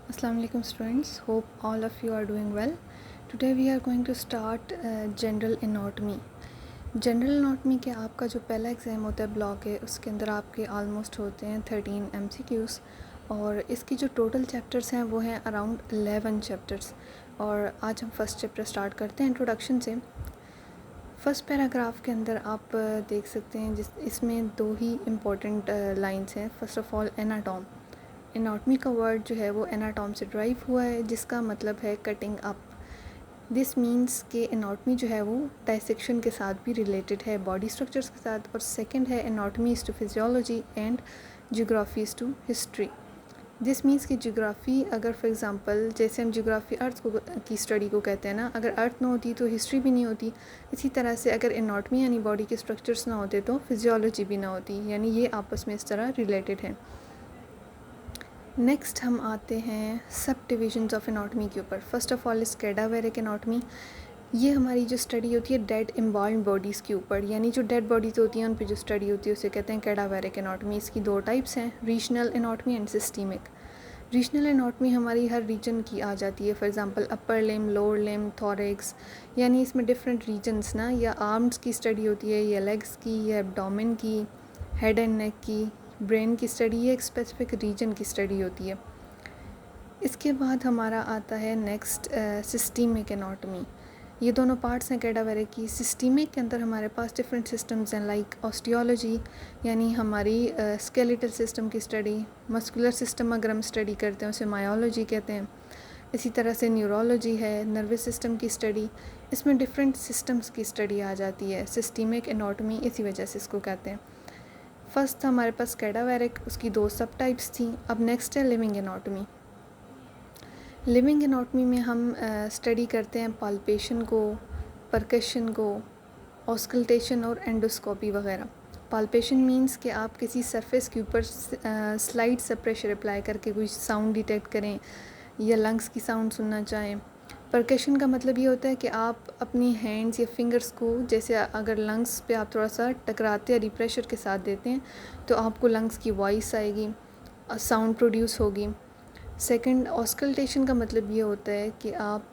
Assalamu alaikum students, hope all of you are doing well. Today we are going to start general anatomy. General anatomy के आपका जो पहला exam होता है block है उसके अंदर आपके ऑलमोस्ट होते हैं 13 MCQs और इसकी जो टोटल चैप्टर्स हैं वो हैं अराउंड 11 चैप्टर्स। और आज हम फर्स्ट चैप्टर स्टार्ट करते हैं इंट्रोडक्शन से। फर्स्ट पैराग्राफ के अंदर आप देख सकते हैं इसमें दो ही इम्पोर्टेंट लाइंस हैं। फर्स्ट ऑफ ऑल एनाटॉम, एनाटॉमी का वर्ड जो है वो एनाटॉम से ड्राइव हुआ है जिसका मतलब है कटिंग अप। दिस मीन्स कि एनाटॉमी जो है वो डाइसेक्शन के साथ भी रिलेटेड है, बॉडी स्ट्रक्चर्स के साथ। और सेकंड है anatomy is to physiology and geography is to history. This means कि जियोग्राफी, अगर फॉर एग्जांपल जैसे हम जियोग्राफी अर्थ को की स्टडी को कहते हैं ना, अगर अर्थ ना होती तो हिस्ट्री भी नहीं होती। इसी तरह से अगर एनाटॉमी यानी बॉडी के स्ट्रक्चर्स ना होते तो फिजियोलॉजी भी ना होती, यानी ये आपस में इस तरह रिलेटेड हैं। नेक्स्ट हम आते हैं सब डिविजन्स ऑफ एनाटॉमी के ऊपर। फर्स्ट ऑफ ऑल इस कैडावेरिक एनाटॉमी, ये हमारी जो स्टडी होती है डेड एम्बाल्म्ड बॉडीज़ के ऊपर, यानी जो डेड बॉडीज़ होती हैं उन पे जो स्टडी होती है उसे कहते हैं कैडावेरिक एनाटॉमी। इसकी दो टाइप्स हैं, regional anatomy and systemic. Regional anatomy हमारी हर रीजन की आ जाती है, for example upper limb, lower limb, thorax, यानी इसमें डिफरेंट रीजन्स ना, या आर्म्स की स्टडी होती है, या लेग्स की, या एब्डोमेन की, हेड एंड नेक की, ब्रेन की स्टडी, या एक स्पेसिफिक रीजन की स्टडी होती है। इसके बाद हमारा आता है नेक्स्ट सिस्टमिक एनाटॉमी। ये दोनों पार्ट्स हैं कैडावेरिक की। सिस्टमिक के अंदर हमारे पास डिफरेंट सिस्टम्स हैं, लाइक ऑस्टियोलॉजी यानी हमारी स्केलेटल सिस्टम की स्टडी, मस्कुलर सिस्टम अगर हम स्टडी करते हैं उसे मायोलॉजी कहते हैं। इसी तरह से न्यूरोलॉजी है, नर्वस सिस्टम की स्टडी, इसमें डिफरेंट सिस्टम्स की स्टडी आ जाती है। सिस्टमिक एनाटॉमी इसी वजह से इसको कहते हैं। फर्स्ट था हमारे पास कैडावेरिक, उसकी दो सब टाइप्स थी। अब नेक्स्ट है लिविंग एनाटॉमी। लिविंग एनाटॉमी में हम स्टडी करते हैं पाल्पेशन को, परकशन को, ऑस्कल्टेशन और एंडोस्कोपी वगैरह। पाल्पेशन मींस कि आप किसी सरफेस के ऊपर स्लाइड से प्रेशर अप्लाई करके कोई साउंड डिटेक्ट करें या लंग्स की साउंड सुनना चाहें। परकशन का मतलब ये होता है कि आप अपनी हैंड्स या फिंगर्स को, जैसे अगर लंग्स पे आप थोड़ा सा टकराते या रिप्रेशर के साथ देते हैं तो आपको लंग्स की वॉइस आएगी, साउंड प्रोड्यूस होगी। सेकंड, ऑस्कल्टेशन का मतलब ये होता है कि आप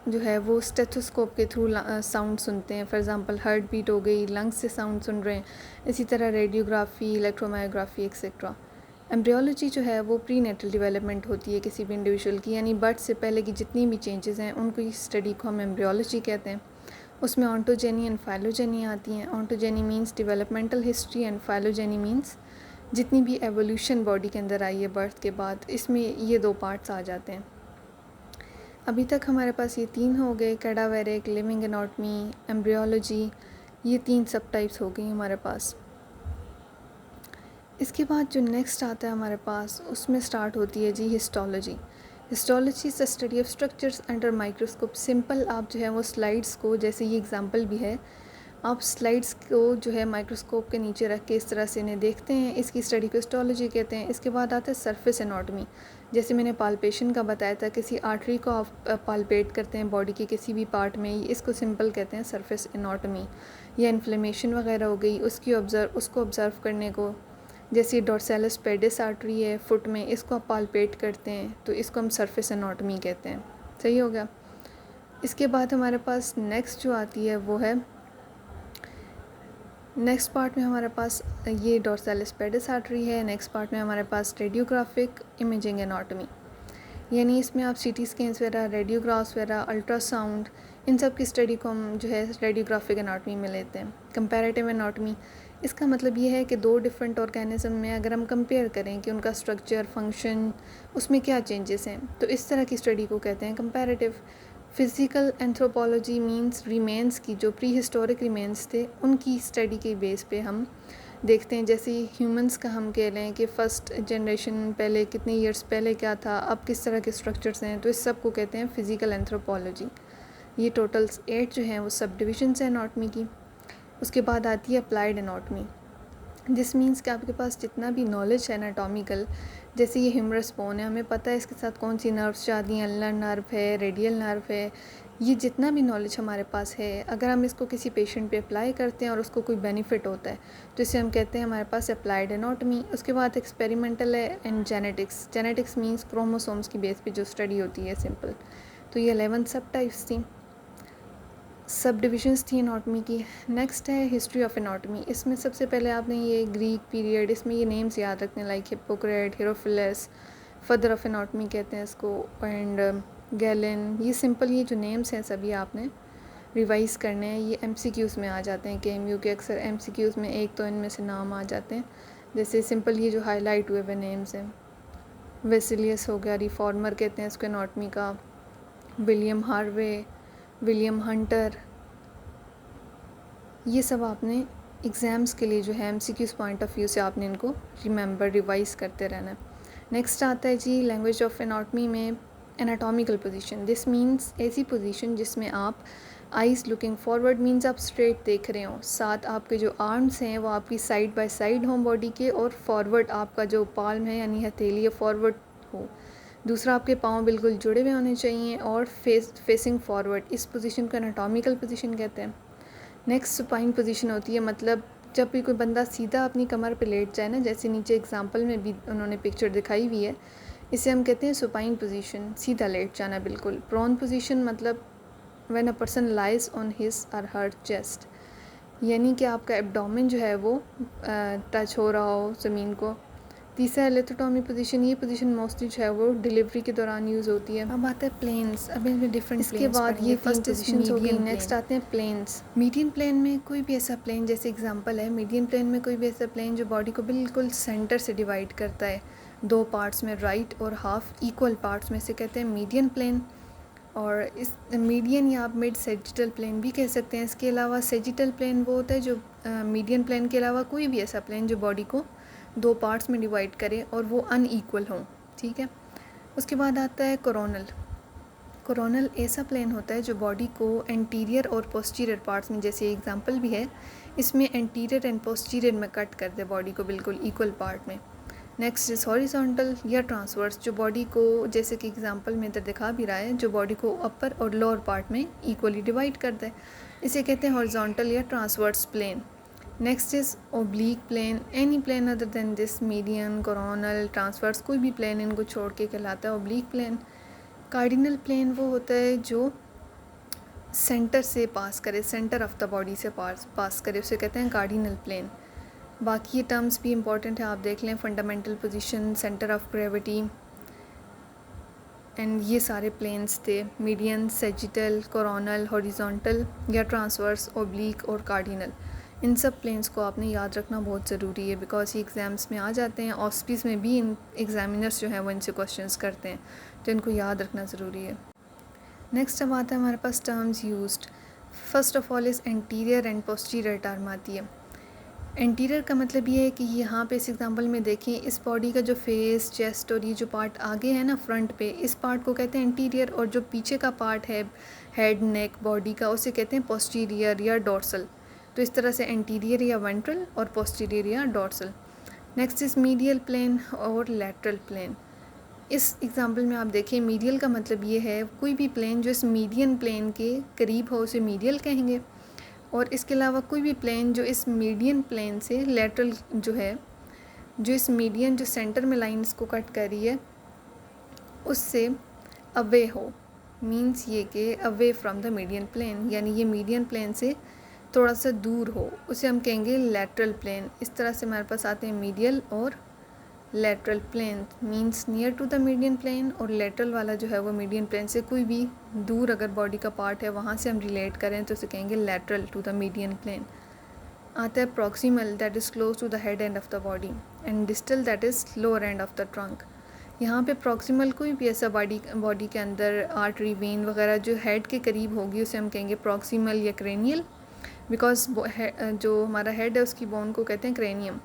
जो है वो स्टेथोस्कोप के थ्रू साउंड सुनते हैं। फॉर एग्जांपल हार्ट बीट हो गई, लंग्स से साउंड सुन रहे हैं। इसी तरह रेडियोग्राफी, इलेक्ट्रोमायोग्राफी एक्सेट्रा। एम्ब्रियोलॉजी जो है वो प्री नेटल डेवलपमेंट होती है किसी भी इंडिविजुअल की, यानी बर्थ से पहले की जितनी भी चेंजेस हैं उनको इस स्टडी को हम एम्ब्रियोलॉजी कहते हैं। उसमें ऑन्टोजेनी एंड फाइलोजेनी आती हैं। Ontogeny means developmental history and phylogeny means जितनी भी एवोल्यूशन बॉडी के अंदर आई है बर्थ के बाद, इसमें ये दो पार्ट्स आ जाते हैं। अभी तक हमारे पास ये तीन हो गए, कैडावेरिक, लिविंग एनाटॉमी, एम्ब्रियोलॉजी, ये तीन सब टाइप्स हो गई हमारे पास। इसके बाद जो नेक्स्ट आता है हमारे पास, उसमें स्टार्ट होती है जी histology. Histology is the study of structures under microscope. Simple आप जो है वो स्लाइड्स को, जैसे ये एग्जांपल भी है, आप स्लाइड्स को जो है माइक्रोस्कोप के नीचे रख के इस तरह से इन्हें देखते हैं, इसकी स्टडी को हिस्टोलॉजी कहते हैं। इसके बाद आता है सरफेस एनाटॉमी। जैसे मैंने पाल्पेशन का बताया था, किसी आर्टरी को आप पाल्पेट करते हैं बॉडी के किसी भी पार्ट में, इसको सिंपल कहते हैं सरफेस एनाटॉमी। या इन्फ्लेमेशन वगैरह हो गई, उसको ऑब्ज़र्व करने को, जैसे डोर्सैलिस पेडिस आर्टरी है फुट में, इसको आप पाल्पेट करते हैं तो इसको हम सरफेस एनाटॉमी कहते हैं। सही हो गया। इसके बाद हमारे पास नेक्स्ट जो आती है वो है, नेक्स्ट पार्ट में हमारे पास ये डोर्सैलिस पेडिस आर्टरी है। नेक्स्ट पार्ट में हमारे पास रेडियोग्राफिक इमेजिंग एनाटॉमी, यानी इसमें आप सीटी स्कैन्स वगैरह, रेडियोग्राफ्स वगैरह, अल्ट्रासाउंड, इन सब की स्टडी को हम जो है रेडियोग्राफिक एनाटॉमी में लेते हैं। कंपैरेटिव एनाटॉमी, इसका मतलब ये है कि दो डिफरेंट ऑर्गेनिज्म में अगर हम कंपेयर करें कि उनका स्ट्रक्चर, फंक्शन, उसमें क्या चेंजेस हैं, तो इस तरह की स्टडी को कहते हैं comparative. Physical anthropology means remains की, जो प्री हिस्टोरिक रिमेन्स थे उनकी स्टडी के बेस पे हम देखते हैं। जैसे ह्यूमंस का हम कह रहे हैं कि फ़र्स्ट जनरेशन पहले कितने ईयर्स पहले क्या था, अब किस तरह के स्ट्रक्चर्स हैं, तो इस सब को कहते हैं फ़िज़िकल एंथ्रोपोलॉजी। ये टोटल 8 जो हैं वो सब डिविजन्स हैं एनाटॉमी की। उसके बाद आती है अप्लाइड एनाटॉमी। दिस मीन्स कि आपके पास जितना भी नॉलेज है एनाटॉमिकल, जैसे ये ह्यूमरस बोन है, हमें पता है इसके साथ कौन सी नर्व्स जाती हैं, अल्नर नर्व है, रेडियल नर्व है, ये जितना भी नॉलेज हमारे पास है, अगर हम इसको किसी पेशेंट पे अप्लाई करते हैं और उसको कोई बेनिफिट होता है तो इसे हम कहते हैं हमारे पास अप्लाइड एनाटॉमी। उसके बाद एक्सपेरिमेंटल है and genetics. Genetics means chromosomes की बेस पे जो स्टडी होती है, सिंपल। तो ये 11 सब टाइप्स थी, सब डिविजन्स थी एनाटॉमी की। नेक्स्ट है हिस्ट्री ऑफ एनाटॉमी। इसमें सबसे पहले आपने ये ग्रीक पीरियड, इसमें ये नेम्स याद रखने, like Hippocrates, Herophilus, father of anatomy कहते हैं इसको, एंड गैलन। ये सिंपल ये जो नेम्स हैं सभी आपने रिवाइज़ करने हैं। ये एमसीक्यूज़ में आ जाते हैं, केएमयू के अक्सर एमसीक्यूज़ में एक तो इनमें से नाम आ जाते हैं। जैसे सिंपल ये जो हाईलाइट हुए हुए नेम्स हैं, वेसिलियस हो गया, रिफॉर्मर कहते हैं इसको एनाटॉमी का, विलियम हार्वे, विलियम हंटर। ये सब आपने एग्ज़ाम्स के लिए जो है एमसीक्यूज़ पॉइंट ऑफ व्यू से आपने इनको रिमेंबर रिवाइज़ करते रहना है। नेक्स्ट आता है जी लैंग्वेज ऑफ एनाटॉमी में एनाटॉमिकल पोजीशन। दिस मींस ऐसी पोजीशन जिसमें आप आइज़ लुकिंग फॉरवर्ड मींस आप स्ट्रेट देख रहे हो, साथ आपके जो आर्म्स हैं वो आपकी साइड बाय साइड हों बॉडी के, और फॉरवर्ड आपका जो पाल्म है यानी हथेली है फॉरवर्ड हो। दूसरा, आपके पाँव बिल्कुल जुड़े हुए होने चाहिए और फेसिंग फॉरवर्ड। इस पोजीशन को एनाटॉमिकल पोजीशन कहते हैं। नेक्स्ट सुपाइन पोजीशन होती है, मतलब जब भी कोई बंदा सीधा अपनी कमर पे लेट जाए ना, जैसे नीचे एग्जांपल में भी उन्होंने पिक्चर दिखाई हुई है, इसे हम कहते हैं सुपाइन पोजीशन, सीधा लेट जाना बिल्कुल। प्रोन पोजीशन मतलब when a person lies on his और हर चेस्ट, यानी कि आपका एब्डोमेन जो है वो टच हो रहा हो ज़मीन को। तीसरा है लिथोटॉमी पोजीशन। ये पोजीशन मोस्टली जो है वो डिलीवरी के दौरान यूज़ होती है। अब आता है प्लेन्स। अब इनमें डिफरेंट, इसके बाद ये फर्स्ट पोजीशन हो गई। नेक्स्ट आते हैं प्लेन्स। मीडियन प्लेन में कोई भी ऐसा प्लेन, जैसे एग्जांपल है मीडियन प्लेन में कोई भी ऐसा प्लेन जो बॉडी को बिल्कुल सेंटर से डिवाइड करता है दो पार्ट्स में, राइट और हाफ इक्वल पार्ट्स में, से कहते हैं मीडियन प्लेन। और इस मीडियन या आप मिड सेजिटल प्लेन भी कह सकते हैं। इसके अलावा सेजिटल प्लेन वो होता है जो मीडियन प्लेन के अलावा कोई भी ऐसा प्लेन जो बॉडी को दो पार्ट्स में डिवाइड करे और वो अनईक्वल हों, ठीक है। उसके बाद आता है कोरोनल। कोरोनल ऐसा प्लेन होता है जो बॉडी को एंटीरियर और पोस्टीरियर पार्ट्स में, जैसे एग्जांपल भी है, इसमें एंटीरियर एंड पोस्टीरियर में कट कर दे बॉडी को बिल्कुल इक्वल पार्ट में। नेक्स्ट इज हॉरिजॉन्टल या ट्रांसवर्स, जो बॉडी को, जैसे कि एग्जांपल में इधर दिखा भी रहा है, जो बॉडी को अपर और लोअर पार्ट में इक्वली डिवाइड कर दे, इसे कहते हैं हॉरिजॉन्टल या transverse plane. Next is oblique plane. Any plane other than this, median, coronal, transverse, कोई भी प्लेन इनको छोड़ के कहलाता है ओब्लीक प्लेन। कार्डिनल प्लेन वो होता है जो सेंटर से पास करे, सेंटर ऑफ द बॉडी से पास करे, उसे कहते हैं कार्डिनल प्लेन। बाकी ये टर्म्स भी इंपॉर्टेंट है, आप देख लें, fundamental position, centre of gravity, and ये सारे प्लेन्स थे, मीडियन, सेजिटल, कोरोनल, हॉरिजॉन्टल या ट्रांसवर्स, ओब्लीक और कार्डिनल। इन सब प्लेन्स को आपने याद रखना बहुत ज़रूरी है, बिकॉज ये एग्ज़ाम्स में आ जाते हैं। ऑस्पीस में भी इन एग्जामिनर्स जो हैं वो इनसे क्वेश्चंस करते हैं, तो इनको याद रखना ज़रूरी है। नेक्स्ट अब आता है हमारे पास terms used. First of all is anterior and posterior term आती है। एंटीरियर का मतलब ये है कि यहाँ पे इस एग्जांपल में देखें, इस बॉडी का जो फेस, चेस्ट और ये जो पार्ट आगे है ना फ्रंट पे, इस पार्ट को कहते हैं एंटीरियर, और जो पीछे का पार्ट है हेड, नेक, बॉडी का, उसे कहते हैं पोस्टीरियर या डॉर्सल। तो इस तरह से एंटीरियर या वेंट्रल और पोस्टीरियर या dorsal. Next is medial plane और लैटरल प्लेन। इस एग्जांपल में आप देखें, मीडियल का मतलब ये है कोई भी प्लेन जो इस मीडियन प्लेन के करीब हो उसे मीडियल कहेंगे, और इसके अलावा कोई भी प्लेन जो इस मीडियन प्लेन से लैटरल जो है, जो इस मीडियन जो सेंटर में लाइंस को कट कर रही है उससे अवे हो, मींस ये कि away from the median plane, यानी ये मीडियन प्लेन से थोड़ा सा दूर हो, उसे हम कहेंगे लैटरल प्लेन। इस तरह से हमारे पास आते हैं मीडियल और lateral plane, means near to the median plane, और लैटरल वाला जो है वो मीडियन प्लेन से कोई भी दूर अगर बॉडी का पार्ट है वहाँ से हम रिलेट करें तो उसे कहेंगे lateral to the median plane. आता है proximal, that is close to the head end of the body, and distal, that is lower end of the trunk. यहाँ पे प्रॉक्सिमल कोई भी ऐसा बॉडी के अंदर आर्टरी, वेन वगैरह जो हेड के करीब होगी उसे हम कहेंगे प्रॉक्सिमल या क्रेनियल, बिकॉज जो हमारा हेड है उसकी बोन को कहते हैं क्रेनियम।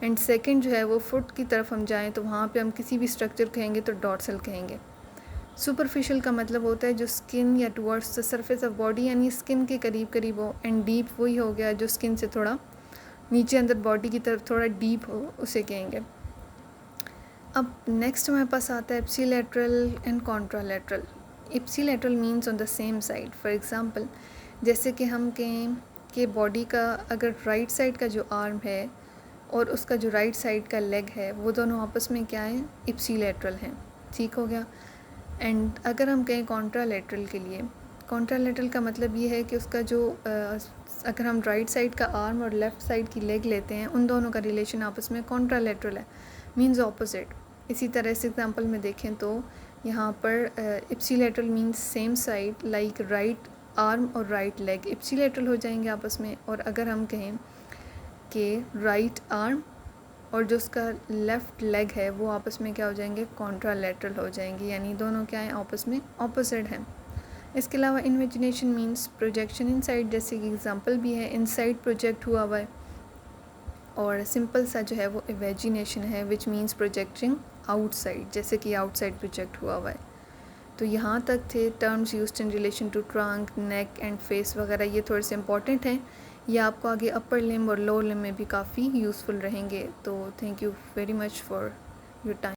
एंड सेकंड जो है वो फुट की तरफ हम जाएं तो वहाँ पे हम किसी भी स्ट्रक्चर कहेंगे तो डॉर्सल कहेंगे। सुपरफिशियल का मतलब होता है जो स्किन या towards the surface of body, यानी स्किन के करीब करीब हो, एंड डीप वही हो गया जो स्किन से थोड़ा नीचे अंदर बॉडी की तरफ थोड़ा डीप हो, उसे कहेंगे। अब नेक्स्ट हमारे पास आता है ipsilateral and contralateral. Ipsilateral means on the same side. For example जैसे कि हम कहें कि बॉडी का अगर राइट साइड का जो आर्म है और उसका जो राइट साइड का लेग है वो दोनों आपस में क्या है, इप्सिलेटरल हैं। ठीक हो गया। एंड अगर हम कहें कॉन्ट्रालेटरल के लिए, कॉन्ट्रालेटरल का मतलब ये है कि उसका जो अगर हम राइट साइड का आर्म और लेफ़्ट साइड की लेग लेते हैं उन दोनों का रिलेशन आपस में कॉन्ट्रालेटरल है, मीन्स ऑपोजिट। इसी तरह इस एग्जांपल में देखें तो यहाँ पर ipsilateral means same side, like right arm और राइट लेग इप्सिलेटरल हो जाएंगे आपस में। और अगर हम कहें कि राइट आर्म और जो उसका लेफ़्ट लेग है वो आपस में क्या हो जाएंगे, कॉन्ट्रालेटरल हो जाएंगे, यानी दोनों क्या हैं, आपस में ऑपोजिट हैं। इसके अलावा इन्वेजिनेशन मीन्स प्रोजेक्शन इनसाइड, जैसे कि एग्जांपल भी है, इनसाइड प्रोजेक्ट हुआ हुआ है। और सिंपल सा जो है वो इमेजिनेशन है विच मीन्स प्रोजेक्टिंग आउटसाइड, जैसे कि आउटसाइड प्रोजेक्ट हुआ हुआ है। तो यहाँ तक थे terms used in relation to trunk, neck and face वगैरह, ये थोड़े से इंपॉर्टेंट हैं। ये आपको आगे अपर लिम्ब और लोअर लिम्ब में भी काफ़ी यूज़फुल रहेंगे। तो thank you very much for your time.